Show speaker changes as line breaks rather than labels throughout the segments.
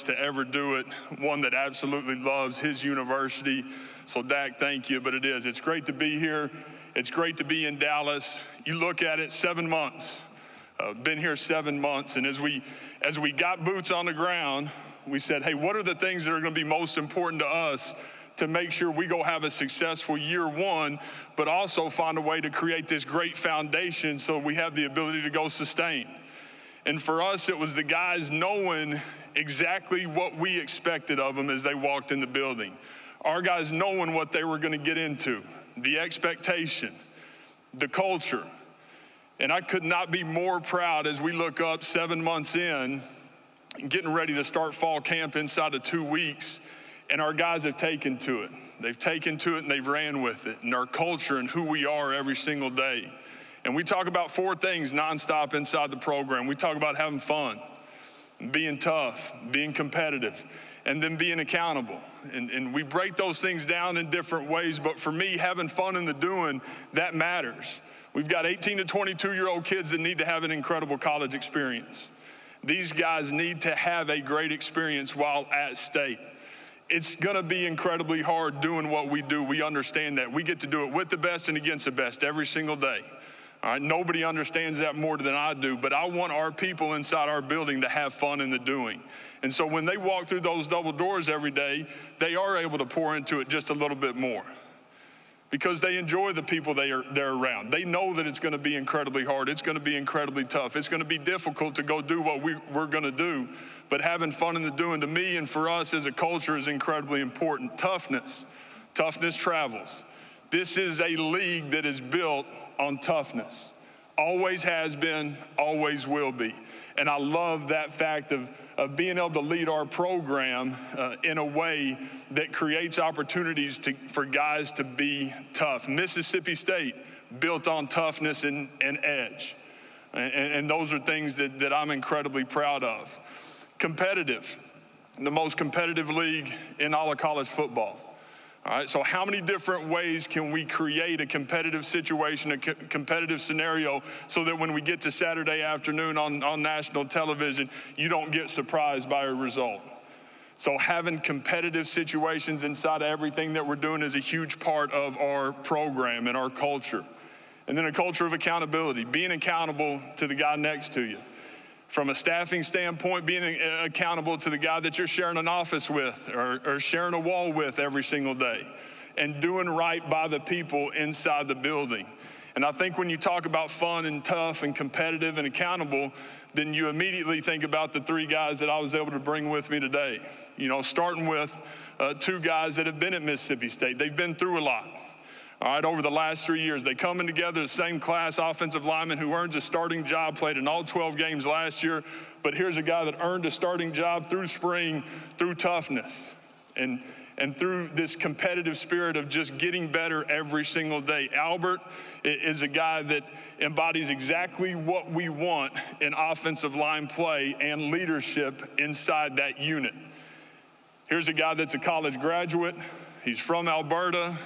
to ever do it, one that absolutely loves his university. So Dak, thank you, but it's great to be here. It's great to be in Dallas. You look at it, 7 months. Been here 7 months, and as we got boots on the ground, we said, hey, what are the things that are going to be most important to us to make sure we go have a successful year one, but also find a way to create this great foundation so we have the ability to go sustain. And for us, it was the guys knowing exactly what we expected of them as they walked in the building. Our guys knowing what they were going to get into, the expectation, the culture. And I could not be more proud as we look up 7 months in, getting ready to start fall camp inside of 2 weeks, and our guys have taken to it. They've taken to it and they've ran with it, and our culture and who we are every single day. And we talk about 4 things nonstop inside the program. We talk about having fun, being tough, being competitive, and then being accountable. And we break those things down in different ways, but for me, having fun in the doing, that matters. We've got 18 to 22-year-old kids that need to have an incredible college experience. These guys need to have a great experience while at state. It's going to be incredibly hard doing what we do. We understand that. We get to do it with the best and against the best every single day. All right, nobody understands that more than I do, but I want our people inside our building to have fun in the doing. And so when they walk through those double doors every day, they are able to pour into it just a little bit more because they enjoy the people they're around. They know that it's going to be incredibly hard. It's going to be incredibly tough. It's going to be difficult to go do what we're going to do, but having fun in the doing, to me and for us as a culture, is incredibly important. Toughness travels. This is a league that is built on toughness. Always has been, always will be. And I love that fact of being able to lead our program in a way that creates opportunities for guys to be tough. Mississippi State built on toughness and edge. And those are things that I'm incredibly proud of. Competitive, the most competitive league in all of college football. All right, so how many different ways can we create a competitive situation, a competitive scenario, so that when we get to Saturday afternoon on national television, you don't get surprised by a result? So having competitive situations inside of everything that we're doing is a huge part of our program and our culture. And then a culture of accountability, being accountable to the guy next to you. From a staffing standpoint, being accountable to the guy that you're sharing an office with or sharing a wall with every single day, and doing right by the people inside the building. And I think when you talk about fun and tough and competitive and accountable, then you immediately think about the 3 guys that I was able to bring with me today. You know, starting with 2 guys that have been at Mississippi State. They've been through a lot. All right, over the last 3 years, they come in together, the same class offensive lineman who earns a starting job, played in all 12 games last year. But here's a guy that earned a starting job through spring, through toughness, and through this competitive spirit of just getting better every single day. Albert is a guy that embodies exactly what we want in offensive line play and leadership inside that unit. Here's a guy that's a college graduate. He's from Alberta.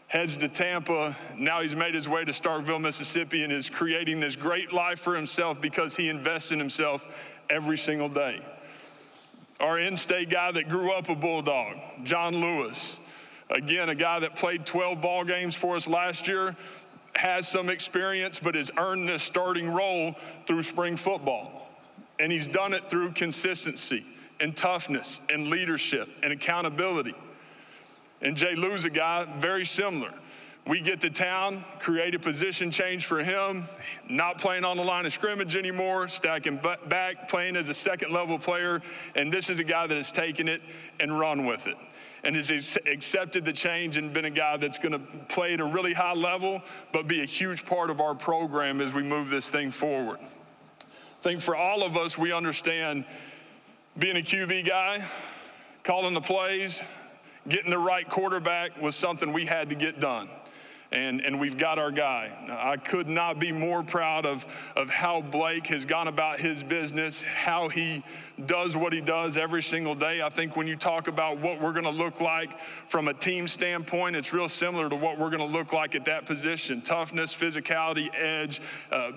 Heads to Tampa. Now he's made his way to Starkville, Mississippi, and is creating this great life for himself because he invests in himself every single day. Our in-state guy that grew up a Bulldog, John Lewis. Again, a guy that played 12 ball games for us last year, has some experience, but has earned this starting role through spring football. And he's done it through consistency and toughness and leadership and accountability. And Jay Lou's a guy very similar. We get to town, create a position change for him, not playing on the line of scrimmage anymore, stacking back, playing as a second-level player, and this is a guy that has taken it and run with it and has accepted the change and been a guy that's going to play at a really high level but be a huge part of our program as we move this thing forward. I think for all of us, we understand being a QB guy, calling the plays, getting the right quarterback was something we had to get done. and we've got our guy. I could not be more proud of how Blake has gone about his business, how he does what he does every single day. I think when you talk about what we're going to look like from a team standpoint, it's real similar to what we're going to look like at that position. Toughness, physicality, edge,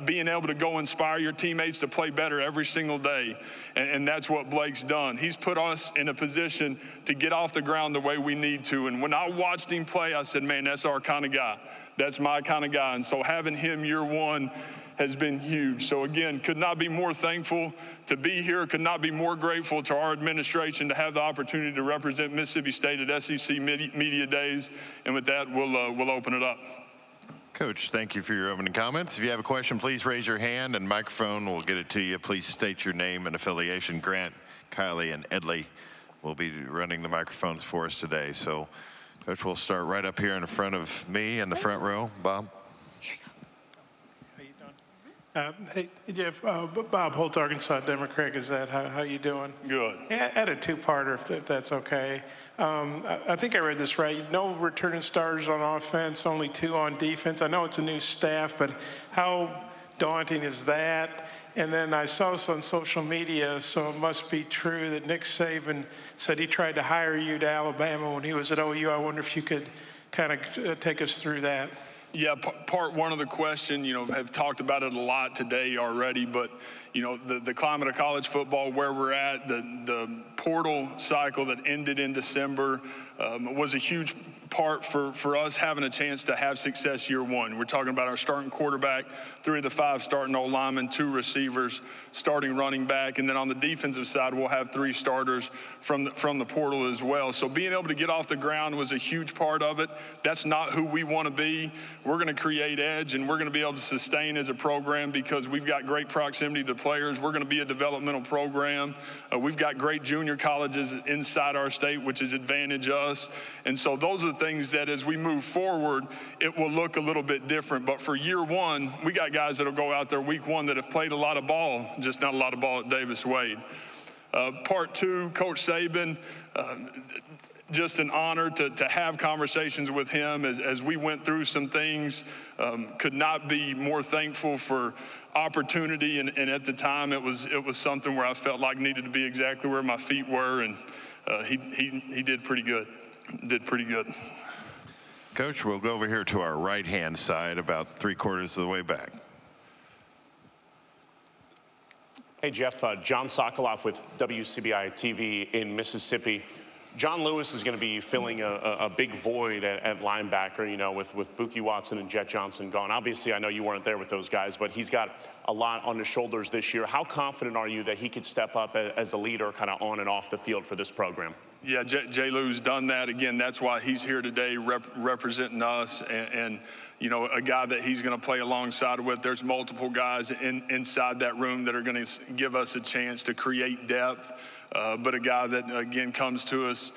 being able to go inspire your teammates to play better every single day. And that's what Blake's done. He's put us in a position to get off the ground the way we need to. And when I watched him play, I said, man, that's our kind of guy. That's my kind of guy. And so having him year one has been huge. So again, could not be more thankful to be here, could not be more grateful to our administration to have the opportunity to represent Mississippi State at SEC Media Days. And with that, we'll open it up.
Coach, thank you for your opening comments. If you have a question, please raise your hand and microphone will get it to you. Please state your name and affiliation. Grant, Kylie, and Edley will be running the microphones for us today. So, Coach, we'll start right up here in front of me in the front row. Bob.
Here you go. How you doing? Hey, Jeff, Bob Holt, Arkansas Democrat Gazette. How you doing?
Good.
Yeah, I had a two-parter, if that's okay. I think I read this right. No returning starters on offense, only 2 on defense. I know it's a new staff, but how daunting is that? And then I saw this on social media, so it must be true that Nick Saban said he tried to hire you to Alabama when he was at OU. I wonder if you could kind of take us through that.
Yeah, part one of the question, have talked about it a lot today already, but, the climate of college football, where we're at, the portal cycle that ended in December was a huge part for us having a chance to have success year one. We're talking about our starting quarterback, 3 of the 5 starting O-linemen, 2 receivers, starting running back, and then on the defensive side, we'll have 3 starters from the portal as well. So being able to get off the ground was a huge part of it. That's not who we want to be. We're going to create edge, and we're going to be able to sustain as a program because we've got great proximity to players. We're going to be a developmental program. We've got great junior colleges inside our state, which has advantaged us. And so those are the things that as we move forward, it will look a little bit different. But for year one, we got guys that will go out there week one that have played a lot of ball, just not a lot of ball at Davis Wade. Part two, Coach Saban, just an honor to have conversations with him as we went through some things. Could not be more thankful for opportunity, and at the time it was something where I felt like needed to be exactly where my feet were, and he did pretty good.
Coach, we'll go over here to our right-hand side, about 3/4 of the way back.
Hey, Jeff, John Sokoloff with WCBI TV in Mississippi. John Lewis is going to be filling a big void at linebacker, with Buki Watson and Jet Johnson gone. Obviously, I know you weren't there with those guys, but he's got a lot on his shoulders this year. How confident are you that he could step up as a leader kind of on and off the field for this program?
Yeah, Jay Lou's done that. Again, that's why he's here today representing us and a guy that he's going to play alongside with. There's multiple guys inside that room that are going to give us a chance to create depth. But a guy that, again, comes to us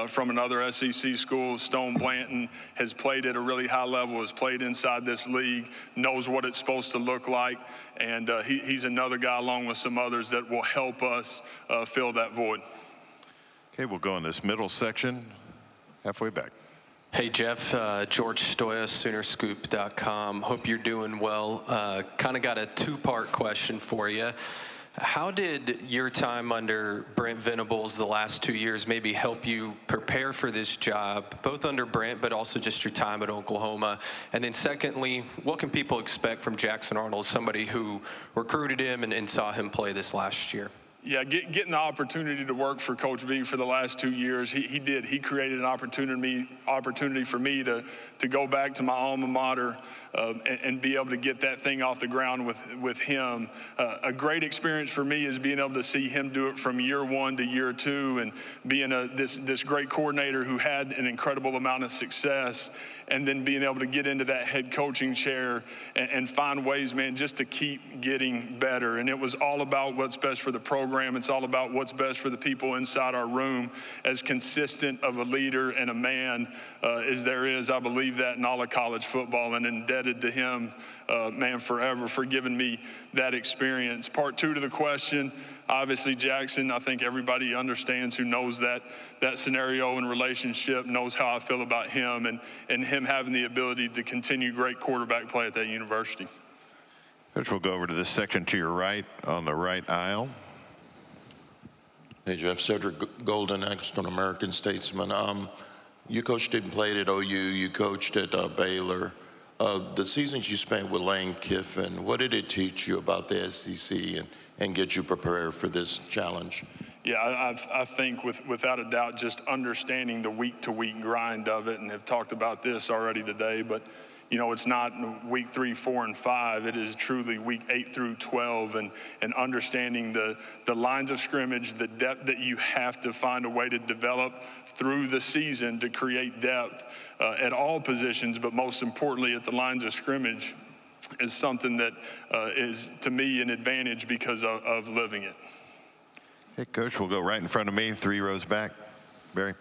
from another SEC school, Stone Blanton, has played at a really high level, has played inside this league, knows what it's supposed to look like, and he's another guy along with some others that will help us fill that void.
Okay, we'll go in this middle section, halfway back.
Hey, Jeff, George Stoya, Soonerscoop.com. Hope you're doing well. Kind of got a 2-part question for you. How did your time under Brent Venables the last 2 years maybe help you prepare for this job, both under Brent, but also just your time at Oklahoma? And then secondly, what can people expect from Jackson Arnold, somebody who recruited him and saw him play this last year?
Yeah, getting the opportunity to work for Coach V for the last 2 years, he did. He created an opportunity for me to go back to my alma mater and be able to get that thing off the ground with him. A great experience for me is being able to see him do it from year 1 to year 2 and being this great coordinator who had an incredible amount of success, and then being able to get into that head coaching chair and find ways, man, just to keep getting better. And it was all about what's best for the program. It's all about what's best for the people inside our room. As consistent of a leader and a man as there is, I believe that in all of college football, and indebted to him, man, forever for giving me that experience. Part 2 to the question, obviously Jackson, I think everybody understands who knows that scenario and relationship, knows how I feel about him and him having the ability to continue great quarterback play at that university.
Coach, we'll go over to this section to your right on the right aisle.
Hey, Jeff. Cedric Golden, excellent American statesman. You coached and played at OU. You coached at Baylor. The seasons you spent with Lane Kiffin, what did it teach you about the SEC and get you prepared for this challenge?
Yeah, I think without a doubt, just understanding the week-to-week grind of it, and have talked about this already today, but you know, it's not week 3, 4, and 5. It is truly week 8 through 12, and understanding the lines of scrimmage, the depth that you have to find a way to develop through the season to create depth at all positions, but most importantly at the lines of scrimmage is something that is, to me, an advantage because of living it.
Hey, Coach, we'll go right in front of me, 3 rows back. Barry.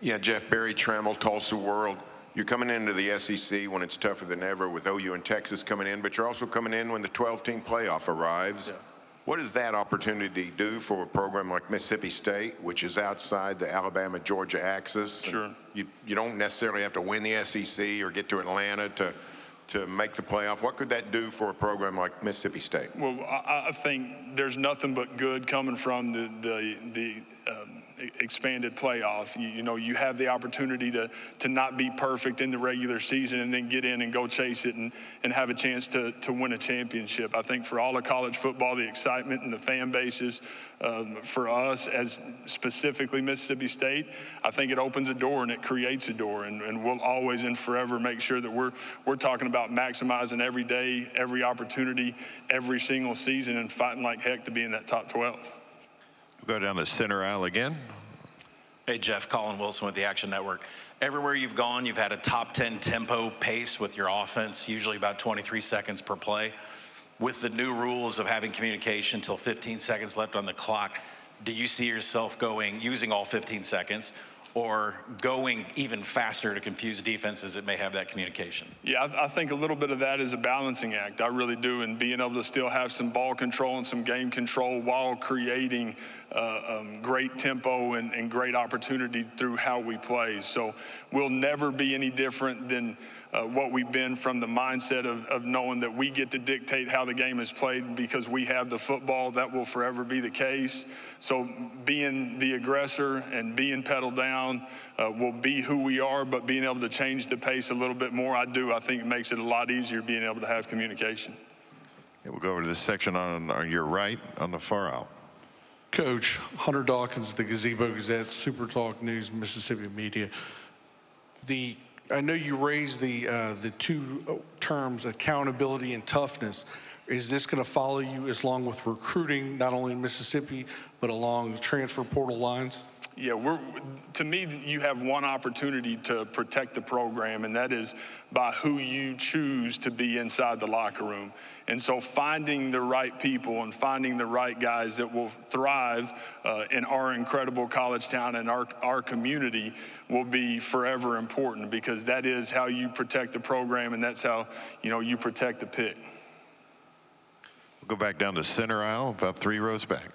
Yeah, Jeff, Barry Trammell, Tulsa World. You're coming into the SEC when it's tougher than ever with OU and Texas coming in, but you're also coming in when the 12-team playoff arrives. Yeah. What does that opportunity do for a program like Mississippi State, which is outside the Alabama-Georgia axis?
Sure.
You don't necessarily have to win the SEC or get to Atlanta to make the playoff. What could that do for a program like Mississippi State?
Well, I think there's nothing but good coming from the expanded playoff. You know, you have the opportunity to not be perfect in the regular season and then get in and go chase it and have a chance to win a championship. I think for all of college football, the excitement and the fan bases, for us as specifically Mississippi State, I think it opens a door and it creates a door, and we'll always and forever make sure that we're talking about maximizing every day, every opportunity, every single season, and fighting like heck to be in that top 12.
We'll go down the center aisle again.
Hey, Jeff, Colin Wilson with the Action Network. Everywhere you've gone, you've had a top 10 tempo pace with your offense, usually about 23 seconds per play. With the new rules of having communication till 15 seconds left on the clock, do you see yourself using all 15 seconds, or going even faster to confuse defenses that may have that communication?
Yeah, I think a little bit of that is a balancing act. I really do, and being able to still have some ball control and some game control while creating great tempo and great opportunity through how we play. So we'll never be any different than what we've been from the mindset of knowing that we get to dictate how the game is played because we have the football. That will forever be the case. So being the aggressor and being pedal down will be who we are, but being able to change the pace a little bit more, I think it makes it a lot easier being able to have communication.
Okay, we'll go over to this section on your right on the far aisle.
Coach, Hunter Dawkins, the Gazebo Gazette, Super Talk News, Mississippi Media. I know you raised the two terms, accountability and toughness. Is this going to follow you as long with recruiting, not only in Mississippi, but along the transfer portal lines?
Yeah, to me, you have one opportunity to protect the program, and that is by who you choose to be inside the locker room. And so finding the right people and finding the right guys that will thrive in our incredible college town and our community will be forever important, because that is how you protect the program, and that's how, you protect the pick.
We'll go back down the center aisle, about 3 rows back.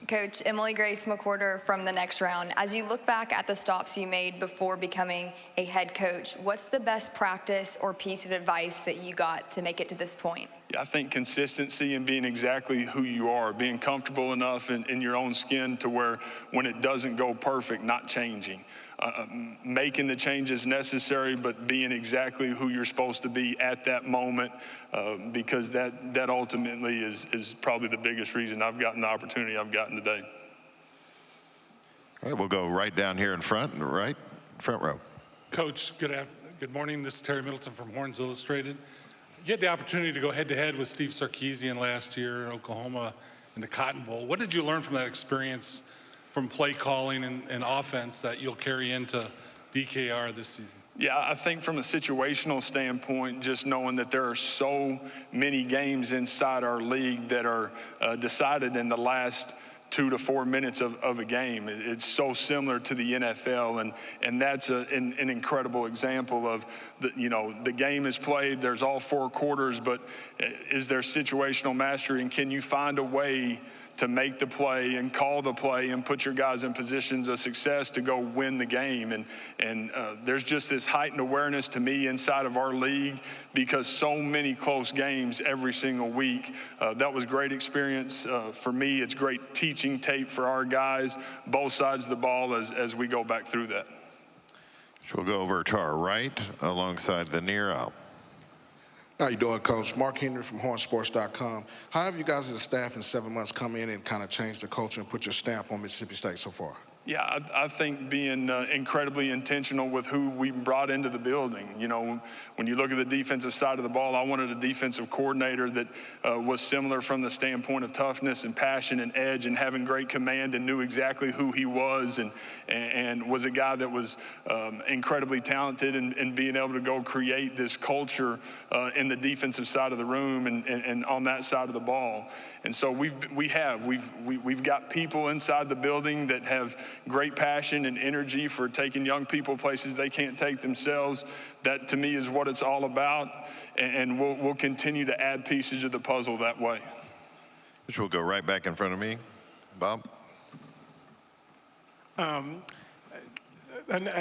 Coach, Emily Grace McWhorter from The Next Round. As you look back at the stops you made before becoming a head coach, what's the best practice or piece of advice that you got to make it to this point?
Yeah, I think consistency and being exactly who you are, being comfortable enough in your own skin to where when it doesn't go perfect, not changing. Making the changes necessary, but being exactly who you're supposed to be at that moment, because that ultimately is probably the biggest reason I've gotten the opportunity I've gotten today.
All right, we'll go right down here in front, front row.
Coach, good morning. This is Terry Middleton from Horns Illustrated. You had the opportunity to go head-to-head with Steve Sarkisian last year in Oklahoma in the Cotton Bowl. What did you learn from that experience, from play calling and offense, that you'll carry into DKR this season?
Yeah, I think from a situational standpoint, just knowing that there are so many games inside our league that are decided in the last 2 to 4 minutes of a game. It's so similar to the NFL, and that's an incredible example of the game is played. There's all 4 quarters, but is there situational mastery, and can you find a way to make the play and call the play and put your guys in positions of success to go win the game. And there's just this heightened awareness to me inside of our league because so many close games every single week. That was great experience for me. It's great teaching tape for our guys, both sides of the ball as we go back through that.
We'll go over to our right alongside the near aisle.
How you doing, Coach? Mark Henry from hornsports.com. How have you guys as a staff in 7 months come in and kind of changed the culture and put your stamp on Mississippi State so far?
Yeah, I think being incredibly intentional with who we brought into the building. You know, when you look at the defensive side of the ball, I wanted a defensive coordinator that was similar from the standpoint of toughness and passion and edge and having great command and knew exactly who he was and was a guy that was incredibly talented and being able to go create this culture in the defensive side of the room and on that side of the ball. And so we've got people inside the building that have great passion and energy for taking young people places they can't take themselves. That to me is what it's all about, and we'll continue to add pieces of the puzzle that way.
Which will go right back in front of me. Bob?
I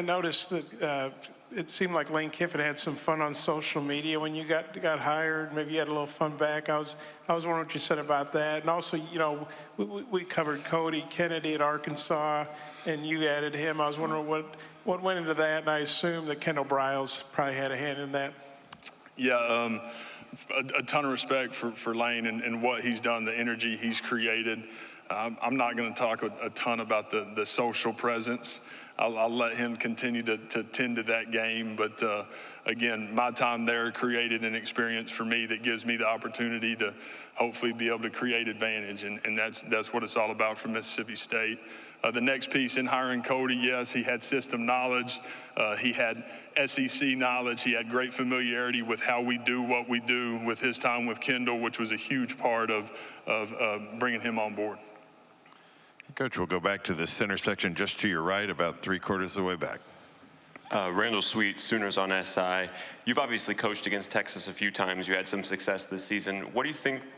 noticed that it seemed like Lane Kiffin had some fun on social media when you got hired. Maybe you had a little fun back. I was wondering what you said about that. And also, you know, we covered Cody Kennedy at Arkansas, and you added him. I was wondering what went into that, and I assume that Kendall Briles probably had a hand in that.
Yeah, a ton of respect for Lane and what he's done, the energy he's created. I'm not going to talk a ton about the social presence. I'll let him continue to tend to that game. But again, my time there created an experience for me that gives me the opportunity to hopefully be able to create advantage. And that's what it's all about for Mississippi State. The next piece in hiring Cody, yes, he had system knowledge. He had SEC knowledge. He had great familiarity with how we do what we do with his time with Kendall, which was a huge part of bringing him on board.
Coach, we'll go back to the center section just to your right, about 3/4 of the way back.
Randall Sweet, Sooners on SI. You've obviously coached against Texas a few times. You had some success this season.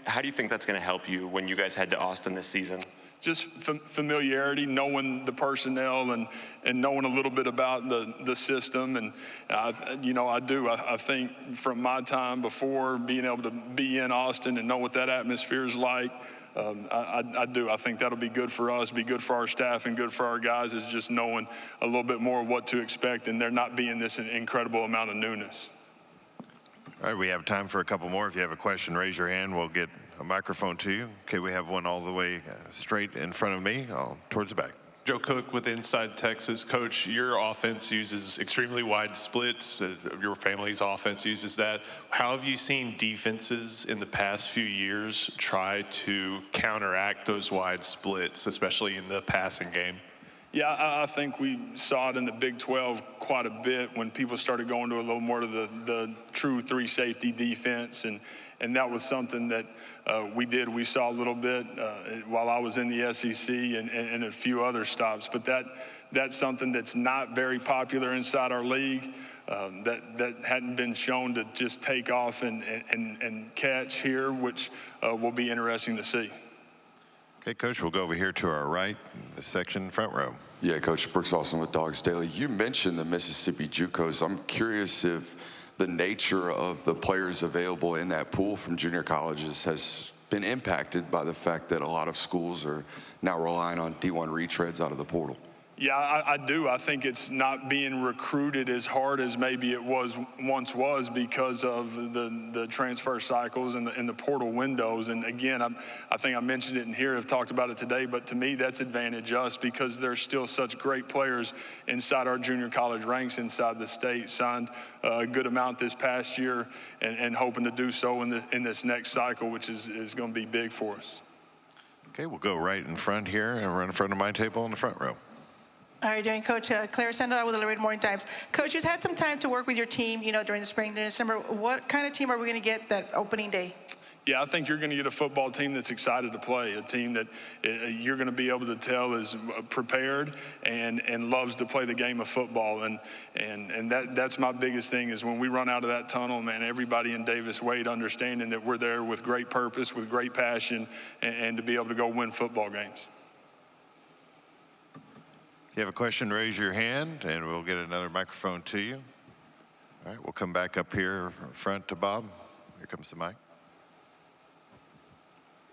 How do you think that's going to help you when you guys head to Austin this season?
Just familiarity, knowing the personnel and knowing a little bit about the system. And, I think from my time before, being able to be in Austin and know what that atmosphere is like, I think that'll be good for us, be good for our staff, and good for our guys, is just knowing a little bit more of what to expect and there not being this incredible amount of newness.
All right, we have time for a couple more. If you have a question, raise your hand. We'll get a microphone to you. Okay, we have one all the way straight in front of me, towards the back.
Joe Cook with Inside Texas. Coach, your offense uses extremely wide splits. Your family's offense uses that. How have you seen defenses in the past few years try to counteract those wide splits, especially in the passing game?
Yeah, I think we saw it in the Big 12 quite a bit when people started going to a little more to the true three safety defense, and that was something that we saw a little bit while I was in the SEC and a few other stops. But that's something that's not very popular inside our league. That hadn't been shown to just take off and catch here, which will be interesting to see.
Okay, Coach, we'll go over here to our right, the section front row.
Yeah, Coach, Brooks Austin with Dogs Daily. You mentioned the Mississippi JUCOs. I'm curious if the nature of the players available in that pool from junior colleges has been impacted by the fact that a lot of schools are now relying on D1 retreads out of the portal.
Yeah, I do. I think it's not being recruited as hard as maybe it once was because of the transfer cycles and the portal windows. And again, I think I mentioned it in here, I've talked about it today, but to me that's advantage us because there's still such great players inside our junior college ranks inside the state. Signed a good amount this past year and hoping to do so in this next cycle, which is going to be big for us.
Okay, we'll go right in front here and run in front of my table in the front row.
How are you doing, Coach? Claire Sandoval with the Laredo Morning Times. Coach, you've had some time to work with your team, during the spring, during the summer. What kind of team are we going to get that opening day?
yeah, I think you're going to get a football team that's excited to play, a team that you're going to be able to tell is prepared and loves to play the game of football. And that's my biggest thing is when we run out of that tunnel, man, everybody in Davis Wade understanding that we're there with great purpose, with great passion, and to be able to go win football games.
If you have a question, raise your hand, and we'll get another microphone to you. All right, we'll come back up here front to Bob. Here comes the mic.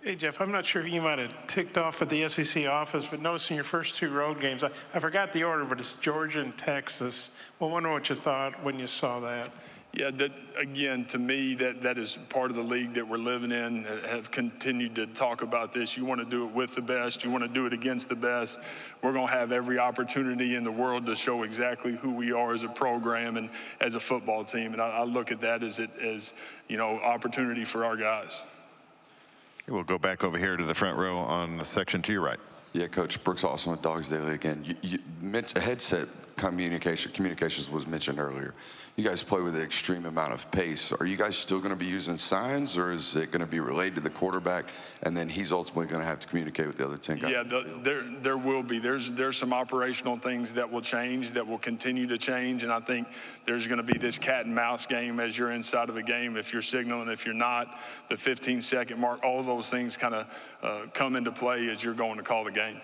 Hey, Jeff, I'm not sure you might have ticked off at the SEC office, but noticing your first 2 road games, I forgot the order, but it's Georgia and Texas. Well, I wonder what you thought when you saw that.
Yeah, that, again, to me, that is part of the league that we're living in, have continued to talk about this. You want to do it with the best. You want to do it against the best. We're going to have every opportunity in the world to show exactly who we are as a program and as a football team. And I look at that as you know, opportunity for our guys.
We'll go back over here to the front row on the section to your right.
Yeah, Coach, Brooks Austin with Dogs Daily again. You headset communications was mentioned earlier. You guys play with an extreme amount of pace. Are you guys still going to be using signs, or is it going to be relayed to the quarterback, and then he's ultimately going to have to communicate with the other 10 guys?
Yeah, there will be. There's some operational things that will change, that will continue to change, and I think there's going to be this cat and mouse game as you're inside of a game. If you're signaling, if you're not, the 15-second mark, all those things kind of come into play as you're going to call the game.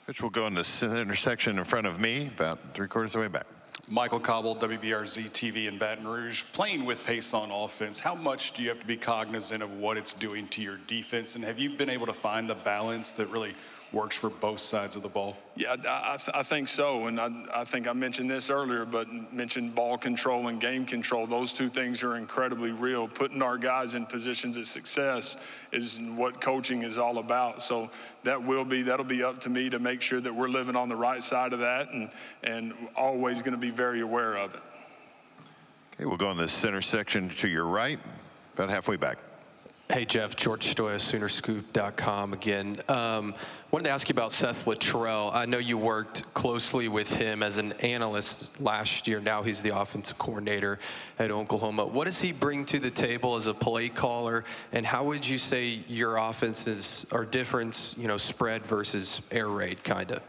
Which will go in this intersection in front of me, about 3/4 of the way back.
Michael Cobble, WBRZ TV in Baton Rouge. Playing with pace on offense, how much do you have to be cognizant of what it's doing to your defense? And have you been able to find the balance that really works for both sides of the ball?
Yeah, I think so. And I think I mentioned this earlier, but mentioned ball control and game control. Those 2 things are incredibly real. Putting our guys in positions of success is what coaching is all about. So that'll be up to me to make sure that we're living on the right side of that and always going to be very aware of it.
Okay, we'll go in the center section to your right, about halfway back.
Hey, Jeff, George Stoya, Soonerscoop.com again. Wanted to ask you about Seth Luttrell. I know you worked closely with him as an analyst last year. Now he's the offensive coordinator at Oklahoma. What does he bring to the table as a play caller, and how would you say your offenses are different, you know, spread versus air raid, kind of?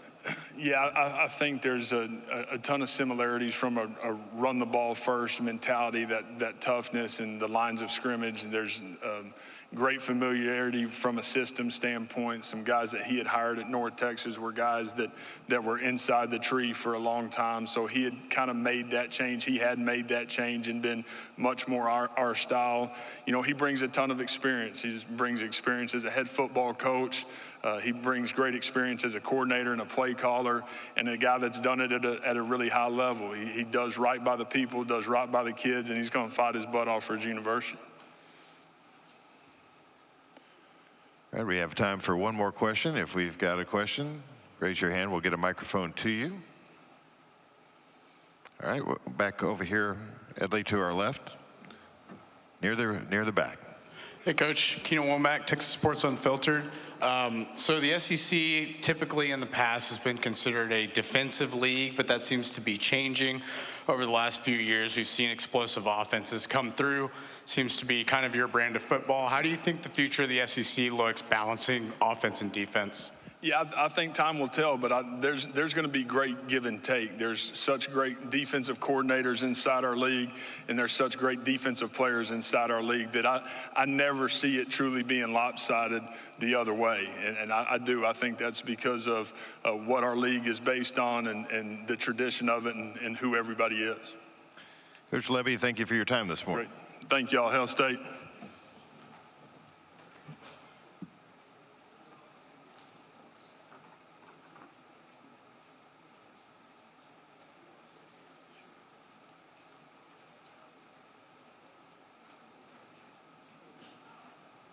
Yeah, I think there's a ton of similarities from a run the ball first mentality, that toughness and the lines of scrimmage. There's great familiarity from a system standpoint. Some guys that he had hired at North Texas were guys that were inside the tree for a long time. So he had kind of made that change. He had made that change and been much more our style. You know, he brings a ton of experience. He just brings experience as a head football coach. He brings great experience as a coordinator and a play caller, and a guy that's done it at a really high level. He does right by the people, does right by the kids, and he's going to fight his butt off for his university.
All right, we have time for one more question. If we've got a question, raise your hand. We'll get a microphone to you. All right, back over here, Edley, to our left, near the back.
Hey, Coach. Keenan Womack, Texas Sports Unfiltered. So the SEC typically in the past has been considered a defensive league, but that seems to be changing over the last few years. We've seen explosive offenses come through. Seems to be kind of your brand of football. How do you think the future of the SEC looks balancing offense and defense?
Yeah, I think time will tell, but there's going to be great give and take. There's such great defensive coordinators inside our league, and there's such great defensive players inside our league that I never see it truly being lopsided the other way. And I do. I think that's because of what our league is based on and the tradition of it and who everybody is.
Coach Lebby, thank you for your time this morning.
Great. Thank y'all. Hail State.